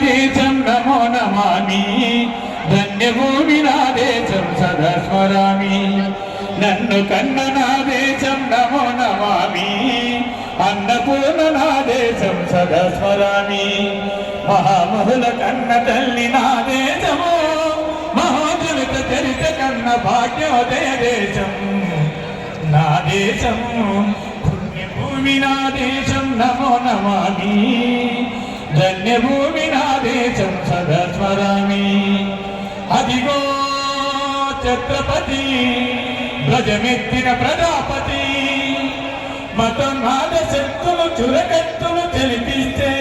దేశం నమో నమామి, ధన్యభూమి నా దేశం సదా స్మరామి. నన్ను కన్న నా దేశం నమో నమామి, అన్నపూర్ణ నా దేశం సదా స్మరామి. మహామహుల కన్న తల్లి నా దేశము, మహోదలిత చరిత కన్న భాగ్యోదయ దేశం నా దేశం. పుణ్యభూమి నా దేశం నమో నమామి, ధన్యభూమి నా దేశం సదా స్మరామి. అదిగో ఛత్రపతి ధ్వజమెత్తిన ప్రజాపతి, మతోన్మాద శక్తులు చురకత్తులు తెలిపిస్తే,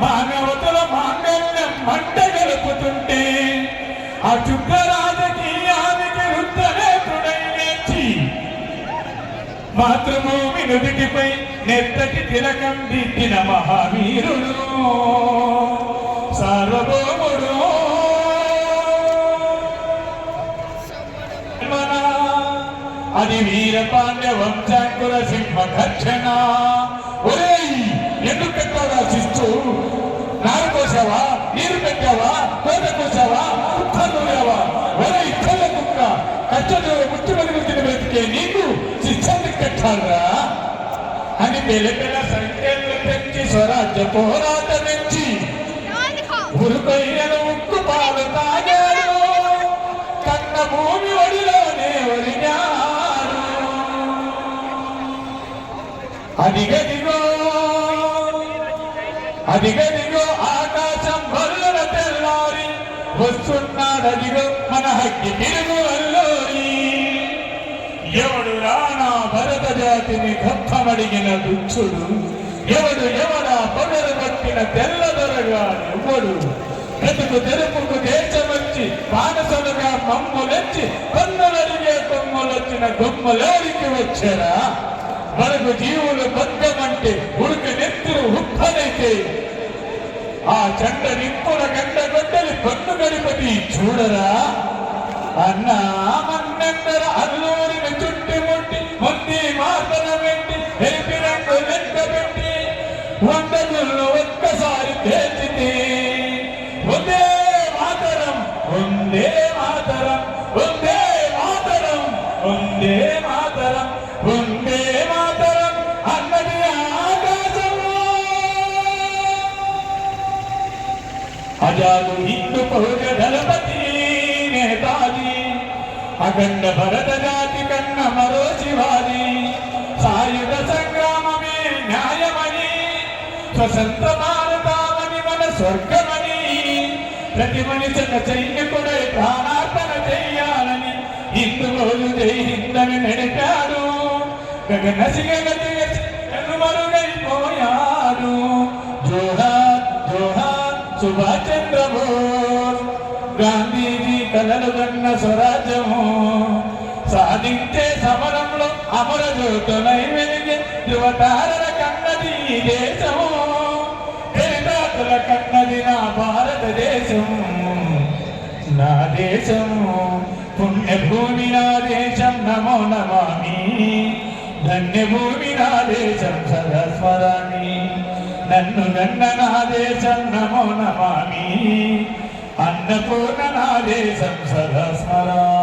మానవతుల మాంగళ్యం మంట గలుపుతుంటే, ఆ చుక్క రాజకీయానికి రుద్రనేత్రుడై లేచి మాతృభూమి నుదిటిపై నెత్తటి తిలకం దిద్దిన మహావీరుడు సార్వభౌముడు. అది వీర పాండ్య వంశాంకుల సింహ ఘర్షణ. ఒరేయ్, ఎందుకు పెట్టావా శిస్తు? నారు కోసావా, నీరు పెట్టావా, కోట కోసావా, ఉత్తావా? ఒరే ఇక్కల కుక్క, కచ్చలో ముట్టుమని ముట్టిన బ్రతికే నీకు శిక్షాన్ని కట్టాలరా అని పెళ్ళ సంఖ్యలు పెంచి స్వరాజ్య పోరాటం నుంచి ఉరుకొయ్యను ఉక్కు పాలు తాగాడు, కన్న భూమి ఒడిలోనే ఒరిగాడు. అదిగదిగో అదిగదిగో ఆకాశం బల్లున తెల్లారి వస్తున్నాడదిగో మన హక్కి తిరుగు అల్లోరి. ఎవడు రానా భరత జాతిని గొప్పమడిగిన దుచ్చుడు, ఎవడు ఎవడా పొగరు పట్టిన తెల్లదొరగా ఎవడు. బ్రతుకు తెరుపుకు దేశమొచ్చి బానసలుగా మమ్ములెచ్చి కొమ్మలడిగే కొమ్మలొచ్చిన గొమ్మలోరికి వచ్చారా. మనకు జీవులు బద్దమంటే ఉడుక నెత్తురు ఉప్పనైతే, ఆ చండ నిప్పుల గంట గొడ్డలి పన్ను గడిపతి చూడరా. అన్నా మన్నెందర అల్లూరిని చుట్టి ముట్టి మొంది మాతన పెట్టి ఎరిపి రంగు లెక్క పెట్టి 100 గుళ్ళు ఒక్కసారి తేల్చితే, వందే మాతరం వందే మాతరం వందే మాతరం వందే మాతరం వందే మాతరం అన్నది ఆకాశము. అజాదు హిందూ పౌర దళపతి నేతాజీ, అఖండ భరత జాతి కన్న మరో శివాజీ. సాయుధ సంగ్రామమే న్యాయమని, స్వతంత్ర భారతామని మన స్వర్గమని, ప్రతి మనిషిక సైనికుడై ప్రాణార్పణ చెయ్యాలని హిందువులు జై హిందని నడిపాడు. కనుమరుగైపోయాడు. జోహార్ జోహార్ సుభాష్ చంద్రబోస్, గాంధీజీ కలలు కన్న స్వరాజ్యము సాధించే సమరంలో అమర జ్యోతులై వెలిగే యువతారల కన్నది ఈ దేశము. పేదాతుల కన్నది నా భారతదేశం నా దేశము. పుణ్యభూమి నా దేశం నమో నమామి, ధన్యభూమి నా దేశం సదా స్మరామి. నన్ను గన్న నా దేశం నమో నమామి, అన్నపూర్ణ నా దేశం సదా స్మరామి.